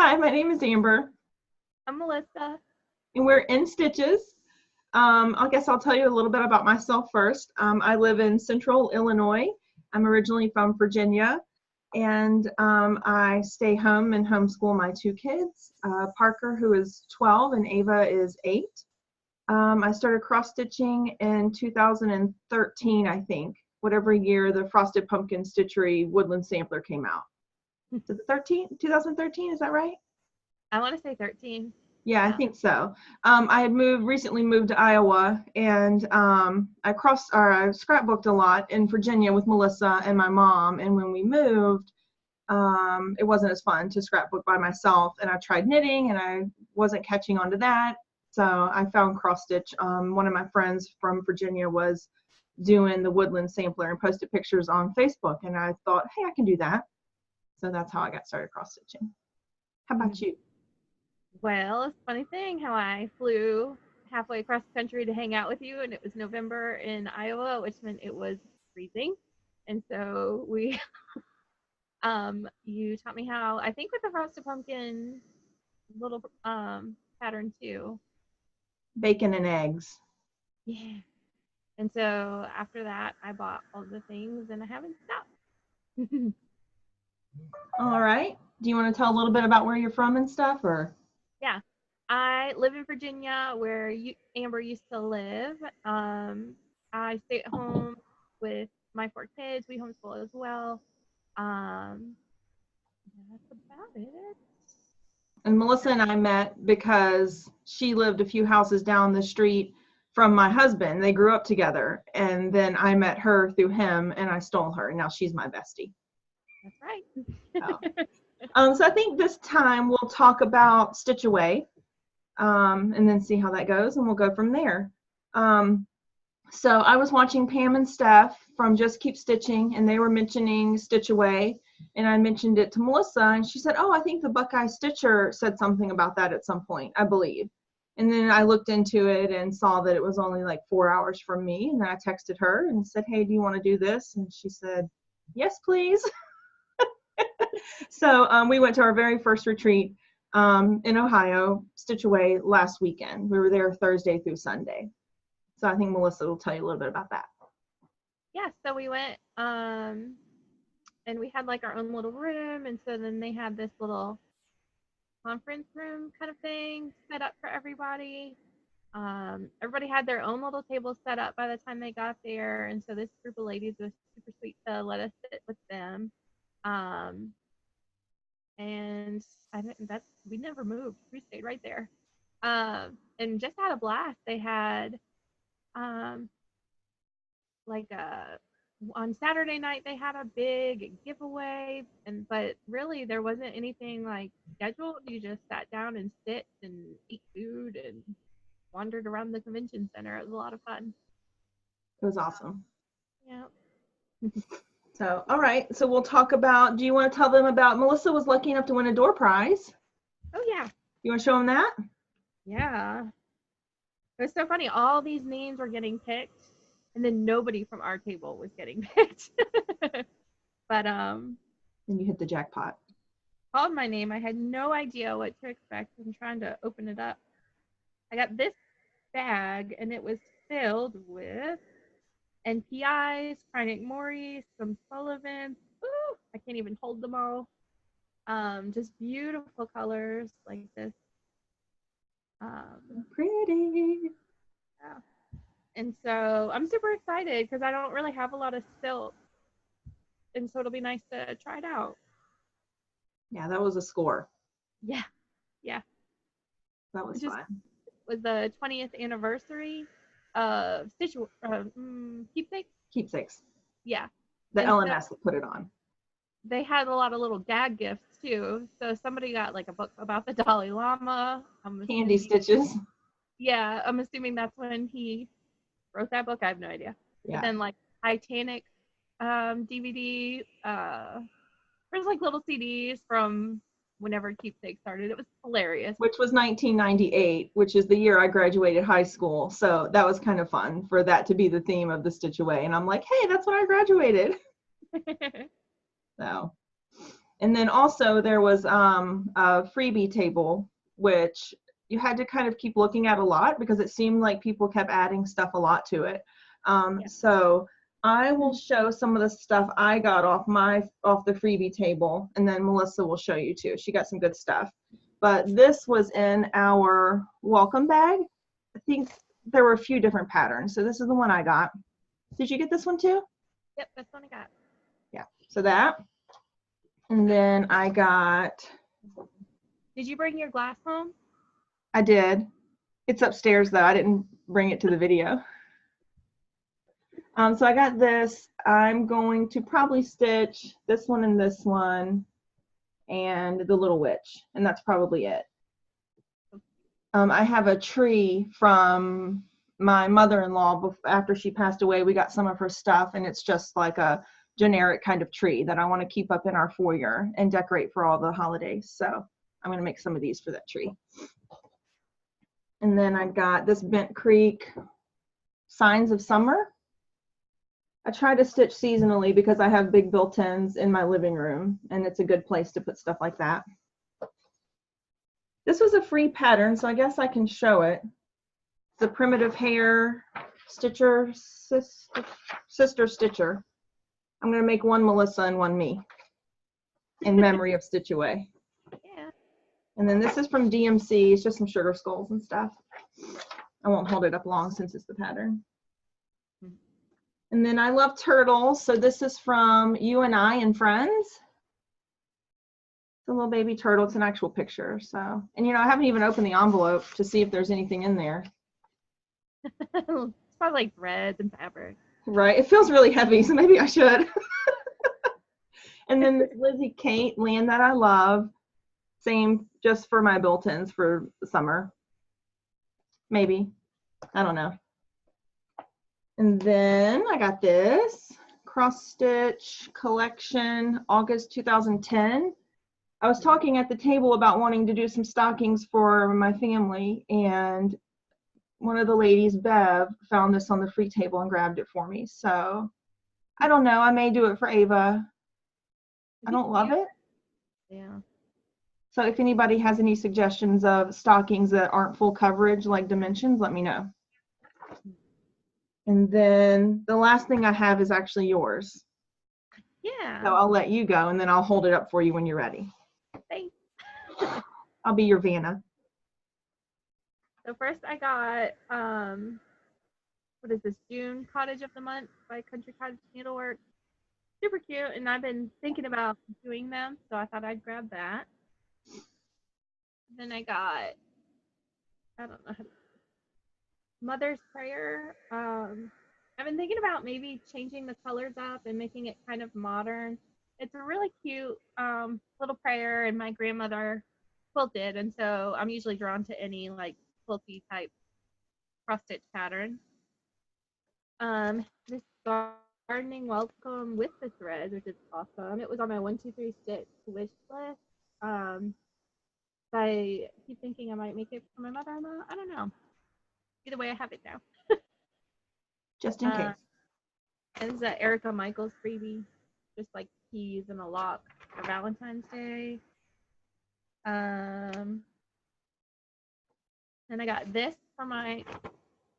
Hi, my name is Amber, I'm Melissa. and we're in Stitches. I guess I'll tell you a little bit about myself first. I live in Central Illinois. I'm originally from Virginia, and I stay home and homeschool my two kids, Parker, who is 12, and Ava is 8. I started cross-stitching in 2013, I think, whatever year the Frosted Pumpkin Stitchery Woodland Sampler came out. Is it 2013, is that right? I want to say 13. Yeah, I think so. I had recently moved to Iowa, and I scrapbooked a lot in Virginia with Melissa and my mom. And when we moved, it wasn't as fun to scrapbook by myself. And I tried knitting, and I wasn't catching on to that. So I found cross stitch. One of my friends from Virginia was doing the Woodland Sampler and posted pictures on Facebook, and I thought, hey, I can do that. So that's how I got started cross stitching. How about you? Well, it's a funny thing how I flew halfway across the country to hang out with you, and it was November in Iowa, which meant it was freezing. And so you taught me how, I think with the Frosted Pumpkin little pattern too. Bacon and eggs. Yeah. And so after that, I bought all the things, and I haven't stopped. All right. Do you want to tell a little bit about where you're from and stuff, or? Yeah. I live in Virginia, where Amber used to live. I stay at home with my 4 kids. We homeschool as well. That's about it. And Melissa and I met because she lived a few houses down the street from my husband. They grew up together, and then I met her through him, and I stole her. Now she's my bestie. That's right. So I think this time we'll talk about Stitchaway, and then see how that goes, and we'll go from there. So I was watching Pam and Steph from Just Keep Stitching, and they were mentioning Stitchaway, and I mentioned it to Melissa, and she said, oh, I think the Buckeye Stitcher said something about that at some point, I believe. And then I looked into it and saw that it was only like 4 hours from me, and then I texted her and said, hey, do you want to do this? And she said, yes, please. So we went to our very first retreat in Ohio, Stitchaway, last weekend. We were there Thursday through Sunday. So I think Melissa will tell you a little bit about that. Yeah, so we went and we had like our own little room, and so then they had this little conference room kind of thing set up for everybody. Everybody had their own little table set up by the time they got there, and so this group of ladies was super sweet to let us sit with them. And we never moved. We stayed right there. And just had a blast. They had on Saturday night they had a big giveaway, but really there wasn't anything like scheduled. You just sat down and sit and ate food and wandered around the convention center. It was a lot of fun. It was awesome. Yeah. So, all right. So we'll talk about, do you want to tell them about, Melissa was lucky enough to win a door prize. Oh, yeah. You want to show them that? Yeah. It was so funny. All these names were getting picked, and then nobody from our table was getting picked. But and you hit the jackpot. Called my name. I had no idea what to expect. I'm trying to open it up. I got this bag, and it was filled with NPIs, Krynick Morris, some Sullivans. Ooh, I can't even hold them all. Just beautiful colors like this. Pretty. Yeah. And so I'm super excited because I don't really have a lot of silk, and so it'll be nice to try it out. Yeah, that was a score. Yeah. That was fun. It was the 20th anniversary of Keepsakes. Yeah. The LMS put it on. They had a lot of little gag gifts too. So somebody got like a book about the Dalai Lama. Candy stitches. Yeah, I'm assuming that's when he wrote that book. I have no idea. Yeah. But then like Titanic DVD. There's like little CDs from whenever Keepsake started. It was hilarious. Which was 1998, which is the year I graduated high school. So that was kind of fun for that to be the theme of the Stitchaway. And I'm like, hey, that's when I graduated. So, And then also there was a freebie table, which you had to kind of keep looking at a lot because it seemed like people kept adding stuff a lot to it. So I will show some of the stuff I got off the freebie table, and then Melissa will show you too. She got some good stuff. But this was in our welcome bag. I think there were a few different patterns. So this is the one I got. Did you get this one too? Yep, that's the one I got. Yeah, so that. And then I got. Did you bring your glass home? I did. It's upstairs though. I didn't bring it to the video. So I got this. I'm going to probably stitch this one and this one and the little witch, and that's probably it. I have a tree from my mother-in-law. After she passed away, we got some of her stuff, and it's just like a generic kind of tree that I want to keep up in our foyer and decorate for all the holidays. So I'm going to make some of these for that tree. And then I got this Bent Creek Signs of Summer. I try to stitch seasonally because I have big built-ins in my living room, and it's a good place to put stuff like that. This was a free pattern, so I guess I can show it. It's a Primitive Hair Stitcher, Sister Stitcher. I'm going to make one Melissa and one me in memory of Stitchaway. Yeah. And then this is from DMC. It's just some sugar skulls and stuff. I won't hold it up long since it's the pattern. And then I love turtles. So this is from You and I and Friends. It's a little baby turtle. It's an actual picture. So, and you know, I haven't even opened the envelope to see if there's anything in there. It's probably like threads and fabric. Right. It feels really heavy, so maybe I should. And then this Lizzie Kate land that I love. Same, just for my built-ins for the summer. Maybe. I don't know. And then I got this cross stitch collection, August 2010. I was talking at the table about wanting to do some stockings for my family, and one of the ladies, Bev, found this on the free table and grabbed it for me. So I don't know. I may do it for Ava. I don't love it. Yeah. So if anybody has any suggestions of stockings that aren't full coverage, like dimensions, let me know. And then the last thing I have is actually yours. Yeah. So I'll let you go, and then I'll hold it up for you when you're ready. Thanks. I'll be your Vanna. So first I got, what is this, June Cottage of the Month by Country Cottage Needlework. Super cute, and I've been thinking about doing them, so I thought I'd grab that. Then I got, I don't know, Mother's Prayer. I've been thinking about maybe changing the colors up and making it kind of modern. It's a really cute little prayer, and my grandmother quilted, and so I'm usually drawn to any like quilty type cross stitch pattern. This gardening welcome with the threads, which is awesome. It was on my 1, 2, 3 stitch wish list. I keep thinking I might make it for my mother-in-law. I don't know. Either way, I have it now. Just in case. And it's a Erica Michaels freebie, just like keys and a lock for Valentine's Day. And I got this for my,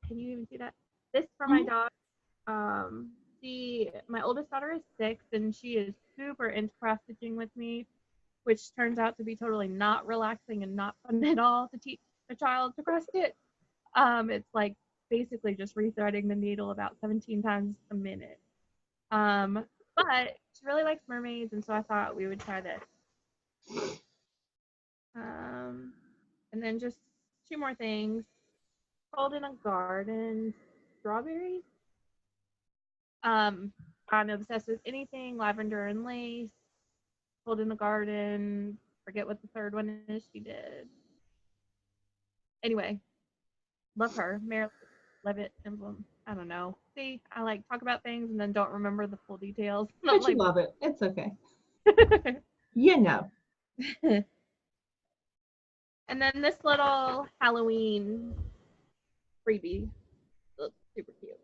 can you even see that? This for my dog. My oldest daughter is 6, and she is super into cross stitching with me, which turns out to be totally not relaxing and not fun at all to teach a child to cross stitch. It's like basically just rethreading the needle about 17 times a minute. But she really likes mermaids, and so I thought we would try this. And then just 2 more things. Cold in a Garden strawberries. I'm obsessed with anything lavender and lace. Cold in the Garden. Forget what the third one is she did. Anyway, love her. Mary Levitt emblem. I don't know. See, I like talk about things and then don't remember the full details. But you love it. It's okay. You know. And then this little Halloween freebie looks super cute.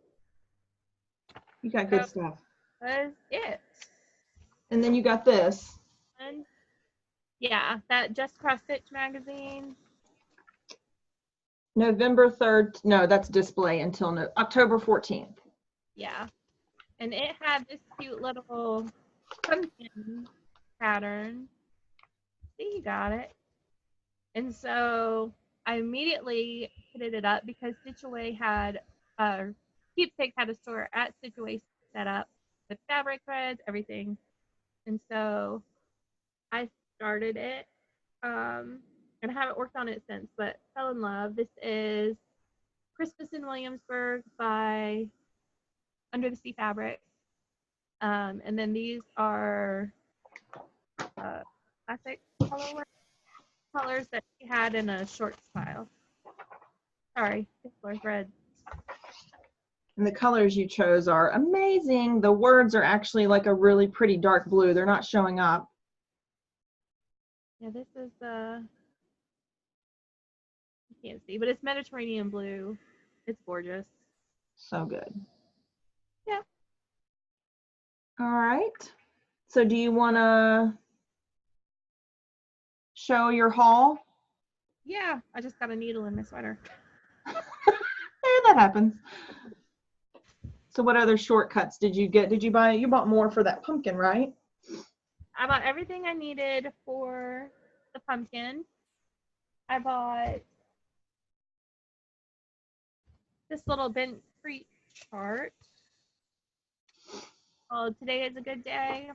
You got good stuff. That's it. And then you got this. 1, Yeah, that Just Cross Stitch magazine. November 3rd. No, that's display until no, October 14th. Yeah. And it had this cute little pumpkin pattern. See, you got it. And so I immediately pitted it up because Stitchaway had, Keepsake had a store at Stitchaway set up with fabric threads, everything. And so I started it, and I haven't worked on it since, but fell in love. This is Christmas in Williamsburg by Under the Sea Fabrics. And then these are classic colors that she had in a short style. Sorry, Tickler thread. And the colors you chose are amazing. The words are actually like a really pretty dark blue. They're not showing up. Yeah, this is you can't see, but it's Mediterranean blue. It's gorgeous. So good. Yeah. All right. So do you want to show your haul? Yeah, I just got a needle in my sweater. That happens. So what other shortcuts did you get? Did you buy? You bought more for that pumpkin, right? I bought everything I needed for the pumpkin. I bought this little Bent Creek chart. Oh, today is a good day.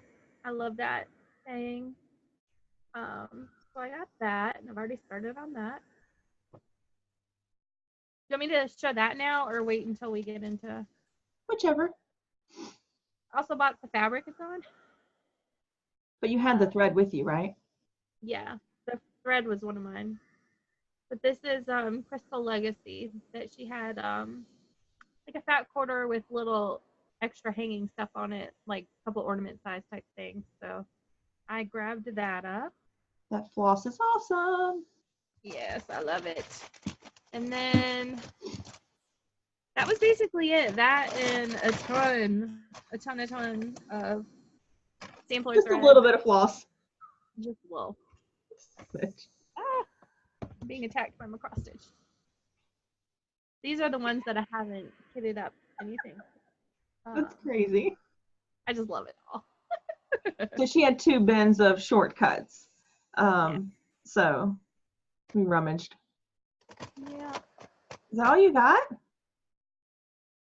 I love that saying. So I got that, and I've already started on that. Do you want me to show that now, or wait until we get into? Whichever. I also bought the fabric it's on. But you had the thread with you, right? Yeah, the thread was one of mine. But this is Crystal Legacy that she had, like a fat quarter with little extra hanging stuff on it, like a couple ornament size type things. So I grabbed that up. That floss is awesome. Yes, I love it. And then that was basically it. That and a ton of sampler Just a thread. little bit of floss. Just low. Ah, being attacked by my cross stitch. These are the ones that I haven't kitted up anything. That's crazy. I just love it all. So she had 2 bins of shortcuts. Yeah. So we rummaged. Yeah. Is that all you got?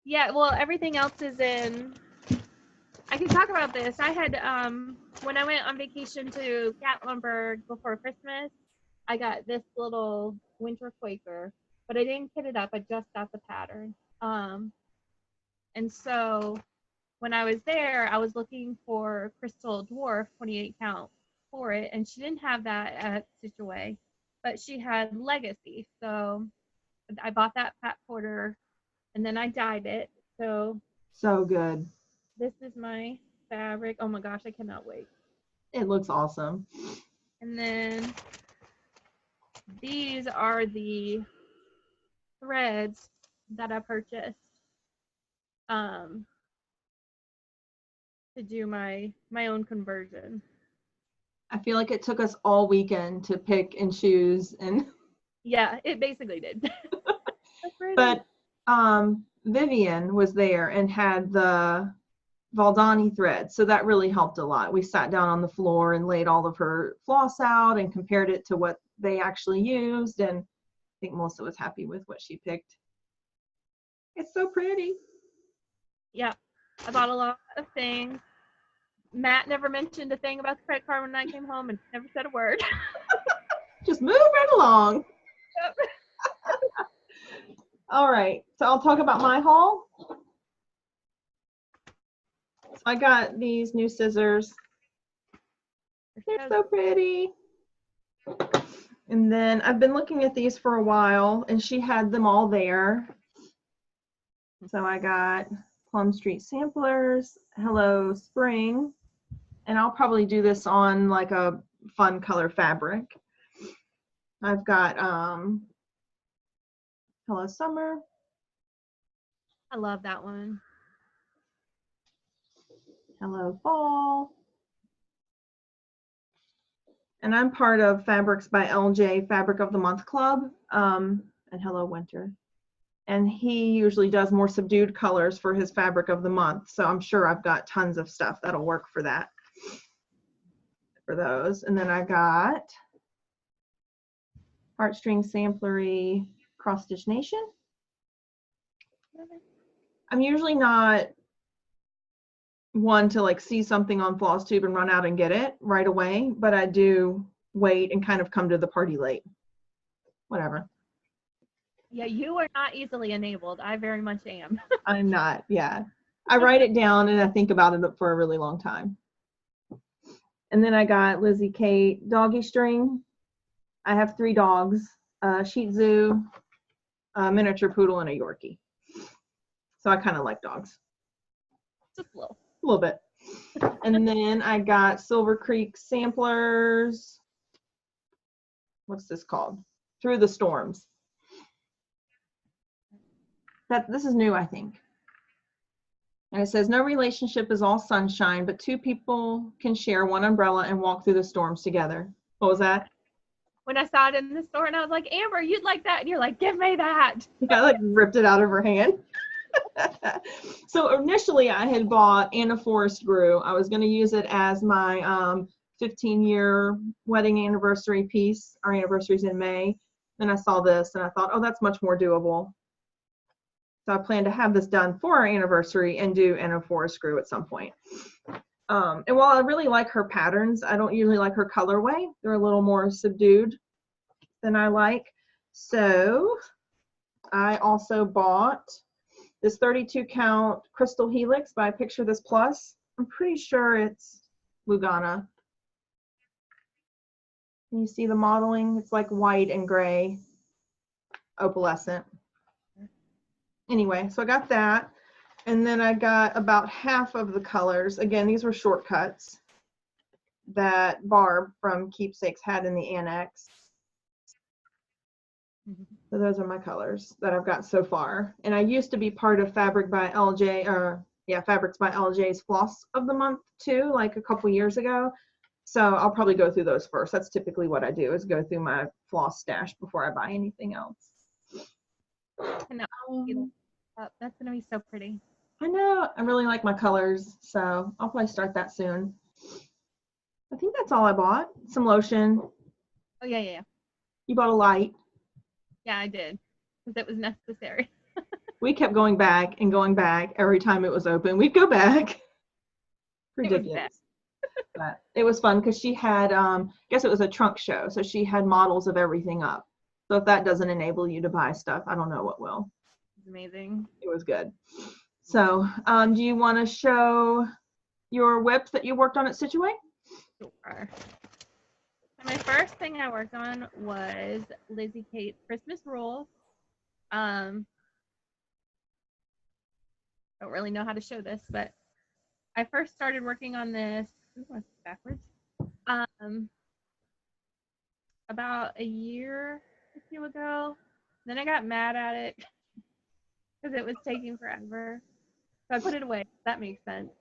Yeah, well, everything else is in. I can talk about this. I had, when I went on vacation to Gatlinburg before Christmas, I got this little winter Quaker, but I didn't kit it up. I just got the pattern. And so when I was there, I was looking for Crystal Dwarf 28 count for it, and she didn't have that at Stitchaway, but she had Legacy. So I bought that fat quarter, and then I dyed it. So good. this is my fabric. Oh my gosh, I cannot wait. It looks awesome. And then these are the threads that I purchased to do my own conversion. I feel like it took us all weekend to pick and choose, and Yeah, it basically did. but Vivian was there and had the Valdani thread, so that really helped a lot. We sat down on the floor and laid all of her floss out and compared it to what they actually used, and I think Melissa was happy with what she picked. It's so pretty. Yeah, I bought a lot of things. Matt never mentioned a thing about the credit card when I came home and never said a word. Just move right along. Yep. All right, so I'll talk about my haul. So I got these new scissors. They're so pretty. And then I've been looking at these for a while, and she had them all there. So I got Plum Street Samplers, Hello Spring, and I'll probably do this on like a fun color fabric. I've got Hello Summer. I love that one. Hello Fall. And I'm part of Fabrics by LJ Fabric of the Month Club. And hello, Winter. And he usually does more subdued colors for his Fabric of the Month. So I'm sure I've got tons of stuff that'll work for that, for those. And then I got Heartstring Samplery Cross Stitch Nation. I'm usually not one to like see something on Flosstube and run out and get it right away, but I do wait and kind of come to the party late. Whatever. Yeah, you are not easily enabled. I very much am. I'm not, yeah. I write it down and I think about it for a really long time. And then I got Lizzie Kate doggy string. I have 3 dogs, a Shih Tzu, a miniature poodle, and a Yorkie. So I kind of like dogs. Just a little. A little bit. And then I got Silver Creek samplers. What's this called? Through the Storms. This is new, I think. And it says, no relationship is all sunshine, but 2 people can share one umbrella and walk through the storms together. What was that? When I saw it in the store and I was like, Amber, you'd like that. And you're like, give me that. I like ripped it out of her hand. So initially I had bought Anna Forrest Grew. I was going to use it as my 15-year wedding anniversary piece. Our anniversary's in May. Then I saw this and I thought, oh, that's much more doable. So I plan to have this done for our anniversary and do Anna Forrest Grew at some point. And while I really like her patterns, I don't usually like her colorway. They're a little more subdued than I like. So I also bought this 32 count Crystal Helix by Picture This Plus. I'm pretty sure it's Lugana. Can you see the modeling? It's like white and gray, opalescent. Anyway, so I got that. And then I got about half of the colors. Again, these were shortcuts that Barb from Keepsakes had in the annex. So those are my colors that I've got so far. And I used to be part of Fabrics by LJ's Floss of the Month too, like a couple years ago. So I'll probably go through those first. That's typically what I do, is go through my floss stash before I buy anything else. That's going to be so pretty. I know. I really like my colors, so I'll probably start that soon. I think that's all I bought. Some lotion. Oh, yeah. You bought a light. Yeah, I did, because it was necessary. We kept going back and going back every time it was open. We'd go back. Ridiculous. But it was fun because she had, I guess it was a trunk show, so she had models of everything up. So if that doesn't enable you to buy stuff, I don't know what will. It's amazing. It was good. So do you want to show your whips that you worked on at Stitchaway? Sure. So my first thing I worked on was Lizzie Kate's Christmas Rules. Don't really know how to show this, but I first started working on this backwards about a year or 2 ago. Then I got mad at it because it was taking forever. So I put it away. That makes sense.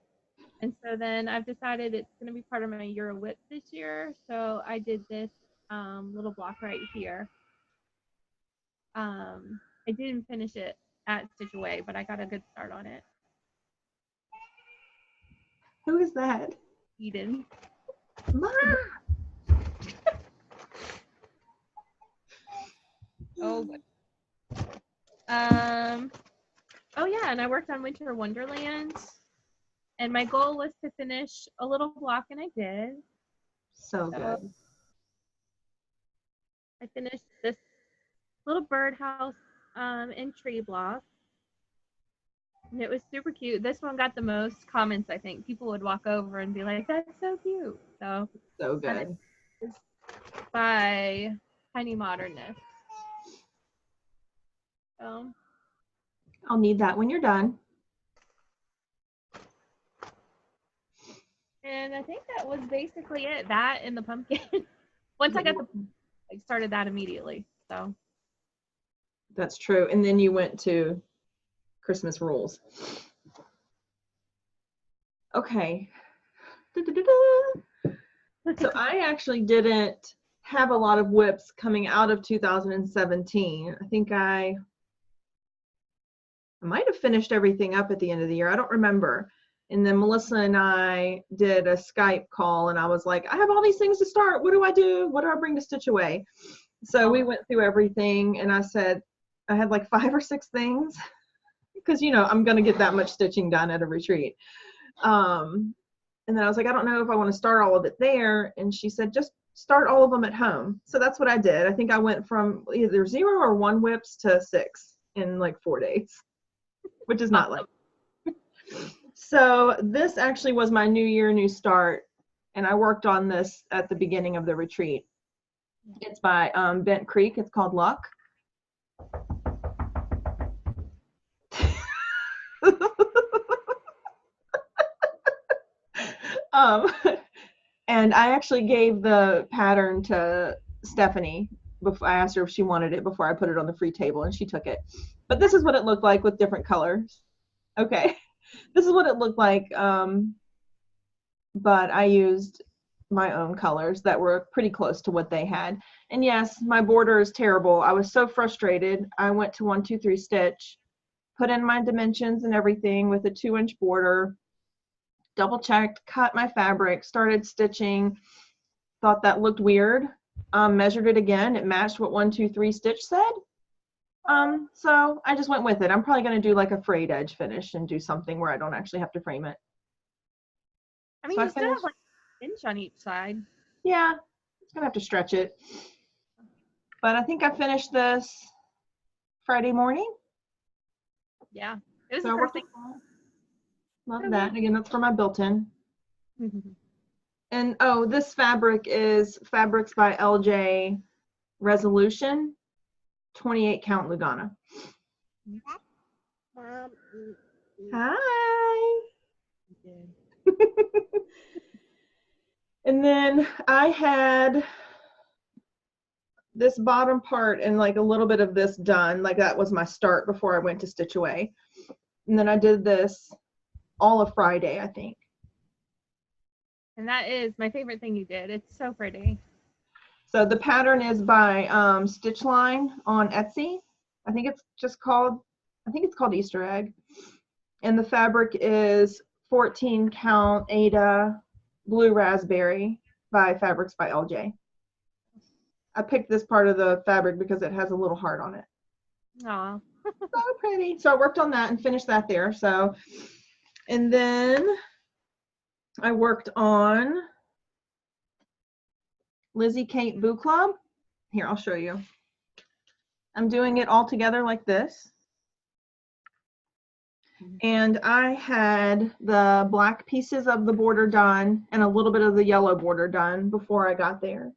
And so then I've decided it's going to be part of my Euro whip this year. So I did this little block right here. I didn't finish it at Stitchaway, but I got a good start on it. Who is that? Eden. Ma! Oh yeah, and I worked on Winter Wonderland, and my goal was to finish a little block, and I did. So good. I finished this little birdhouse and tree block, and it was super cute. This one got the most comments, I think. People would walk over and be like, "That's so cute." So good. It's by Tiny Modernist. So I'll need that when you're done. And I think that was basically it. That and the pumpkin. Once I got I started that immediately. So that's true. And then you went to Christmas Rules. Okay. So I actually didn't have a lot of whips coming out of 2017. I think I might have finished everything up at the end of the year. I don't remember. And then Melissa and I did a Skype call, and I was like, I have all these things to start. What do I do? What do I bring to Stitchaway? So we went through everything, and I said I had like 5 or 6 things because, you know, I'm going to get that much stitching done at a retreat. And then I was like, I don't know if I want to start all of it there. And she said, just start all of them at home. So that's what I did. I think I went from either 0 or 1 whips to 6 in like 4 days, which is not like. So this actually was my New Year, New Start. And I worked on this at the beginning of the retreat. It's by Bent Creek. It's called Luck. And I actually gave the pattern to Stephanie before I asked her if she wanted it before I put it on the free table, and she took it. But this is what it looked like with different colors. Okay, this is what it looked like, but I used my own colors that were pretty close to what they had. And yes, my border is terrible. I was so frustrated. I went to 1, 2, 3 Stitch, put in my dimensions and everything with a 2-inch border, double checked, cut my fabric, started stitching, thought that looked weird, measured it again, it matched what 1, 2, 3 Stitch said. So I just went with it. I'm probably going to do like a frayed edge finish and do something where I don't actually have to frame it. I mean, So you still have like an inch on each side. Yeah, it's going to have to stretch it. But I think I finished this Friday morning. Yeah, it was So the first thing. Love that. And again, that's for my built-in. And oh, this fabric is Fabrics by LJ Resolution, 28 count Lugana. Hi. And then I had this bottom part and like a little bit of this done. Like that was my start before I went to Stitchaway. And then I did this all of Friday, I think. And that is my favorite thing you did. It's so pretty. So the pattern is by Stitchline on Etsy. I think it's called Easter Egg. And the fabric is 14 count Ada Blue Raspberry by Fabrics by LJ. I picked this part of the fabric because it has a little heart on it. Aw. So pretty. So I worked on that and finished that there. So, and then I worked on Lizzie Kate Boo Club. Here, I'll show you. I'm doing it all together like this. And I had the black pieces of the border done and a little bit of the yellow border done before I got there.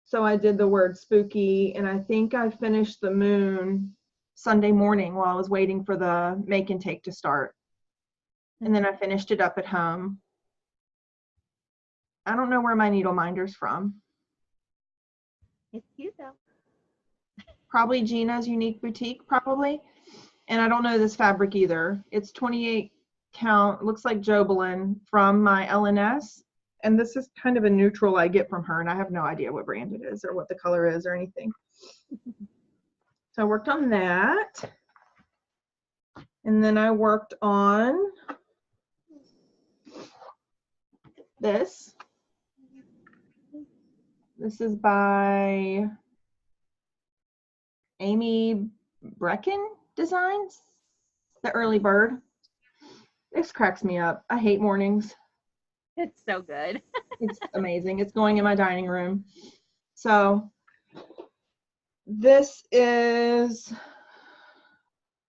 So I did the word spooky, and I think I finished the moon Sunday morning while I was waiting for the make and take to start. And then I finished it up at home. I don't know where my needle minder's from. It's cute though. Probably Gina's Unique Boutique, probably. And I don't know this fabric either. It's 28 count, looks like Jobelin from my LNS. And this is kind of a neutral I get from her, and I have no idea what brand it is or what the color is or anything. So I worked on that. And then I worked on this. This is by Amy Brecken Designs, the early bird. This cracks me up. I hate mornings. It's so good. It's amazing. It's going in my dining room. So this is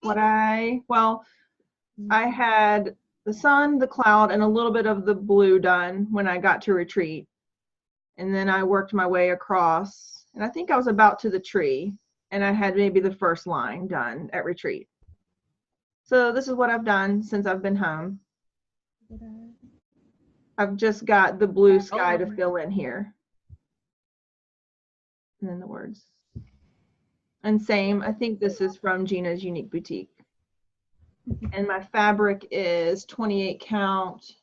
what I had the sun, the cloud, and a little bit of the blue done when I got to retreat. And then I worked my way across, and I think I was about to the tree, and I had maybe the first line done at retreat. So this is what I've done since I've been home. I've just got the blue sky to fill in here. And then the words. And same, I think this is from Gina's Unique Boutique. And my fabric is 28 count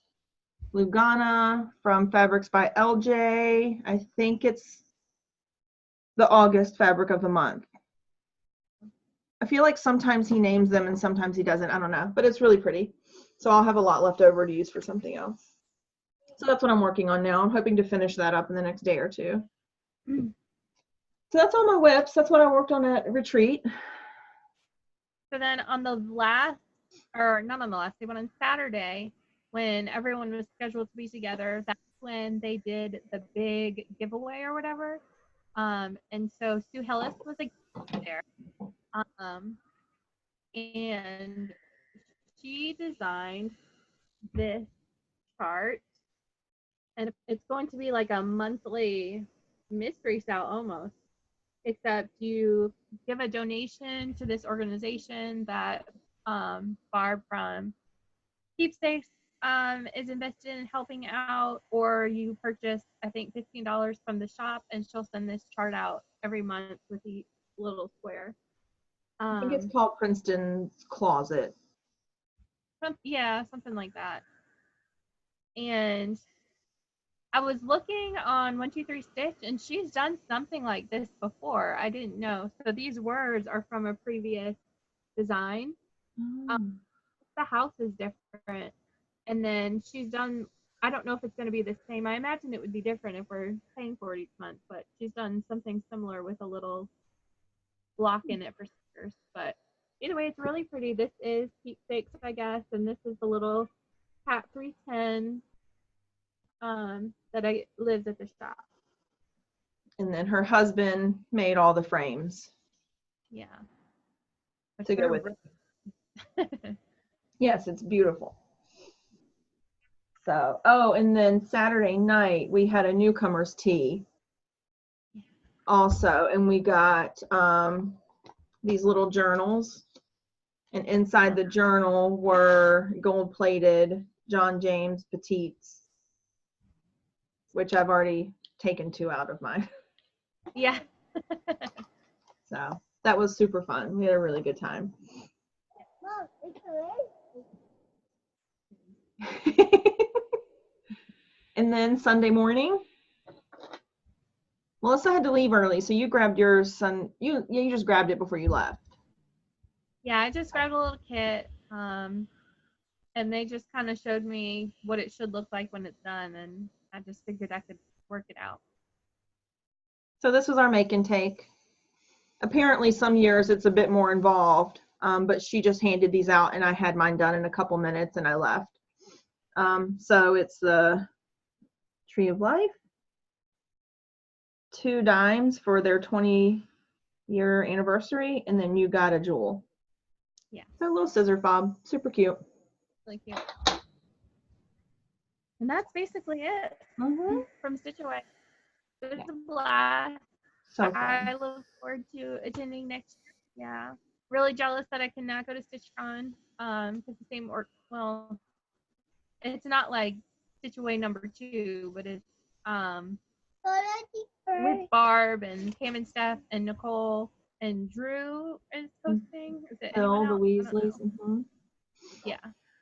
Lugana from Fabrics by LJ. I think it's the August fabric of the month. I feel like sometimes he names them and sometimes he doesn't. I don't know, but it's really pretty. So I'll have a lot left over to use for something else. So that's what I'm working on now. I'm hoping to finish that up in the next day or two. Mm. So that's all my whips. That's what I worked on at retreat. So then on the last, or not on the last day, but on Saturday, when everyone was scheduled to be together, that's when they did the big giveaway or whatever. And so Sue Hillis was there. And she designed this chart, and it's going to be like a monthly mystery sale almost, except you give a donation to this organization that Barb from Keepsakes is invested in helping out, or you purchase, I think, $15 from the shop, and she'll send this chart out every month with each little square. I think it's called Princeton's Closet. Yeah, something like that. And I was looking on 123 Stitch, and she's done something like this before. I didn't know. So these words are from a previous design. The house is different. And then she's done, I don't know if it's going to be the same. I imagine it would be different if we're paying for it each month, but she's done something similar with a little block in it for stickers. But anyway, it's really pretty. This is Keepsakes, I guess, and this is the little Cat 310 that I lives at the shop. And then her husband made all the frames. Yeah. To go with it. Yes, it's beautiful. So, oh, and then Saturday night we had a newcomer's tea also, and we got these little journals, and inside the journal were gold-plated John James Petites, which I've already taken 2 out of mine. Yeah. So that was super fun. We had a really good time. And then Sunday morning, Melissa had to leave early, so you grabbed yours. You just grabbed it before you left. Yeah, I just grabbed a little kit, and they just kind of showed me what it should look like when it's done, and I just figured I could work it out. So this was our make and take. Apparently some years it's a bit more involved, but she just handed these out and I had mine done in a couple minutes and I left. So it's the Tree of Life, 2 dimes for their 20-year anniversary, and then you got a jewel. Yeah. So a little scissor fob, super cute. Really cute. And that's basically it from Stitchaway. It was a blast. So fun. I look forward to attending next year. Yeah. Really jealous that I can now go to StitchCon. Because the same well, it's not like Stitchaway #2, but it's with Barb and Cam and Steph and Nicole and Drew is hosting. Is it Phil, anyone the else? Weasleys. Yeah.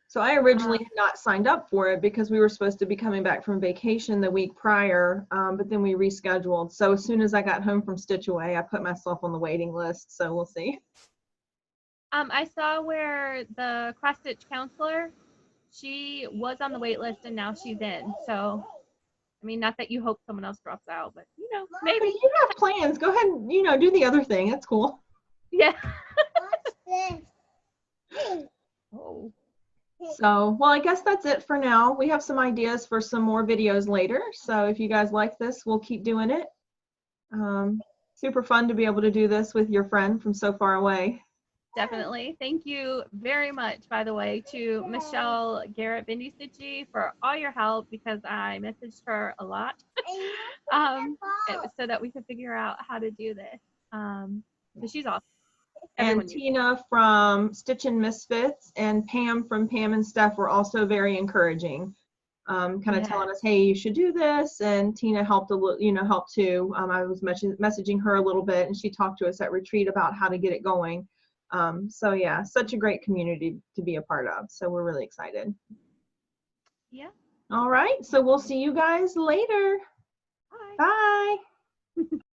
So I originally had not signed up for it because we were supposed to be coming back from vacation the week prior, but then we rescheduled. So as soon as I got home from Stitchaway, I put myself on the waiting list. So we'll see. I saw where the cross stitch counselor, she was on the wait list and now she's in. So, I mean, not that you hope someone else drops out, but maybe. If you have plans, go ahead and do the other thing. That's cool. Yeah. Oh. So, well, I guess that's it for now. We have some ideas for some more videos later. So if you guys like this, we'll keep doing it. Super fun to be able to do this with your friend from so far away. Definitely. Thank you very much, by the way, to Michelle Garrett Bindi Stitchy for all your help, because I messaged her a lot so that we could figure out how to do this. So she's awesome. And Tina from Stitchin' Misfits and Pam from Pam and Steph were also very encouraging, kind of telling us, hey, you should do this. And Tina helped helped too. I was messaging her a little bit, and she talked to us at retreat about how to get it going. So yeah, such a great community to be a part of. So we're really excited. Yeah. All right, so we'll see you guys later. Bye. Bye.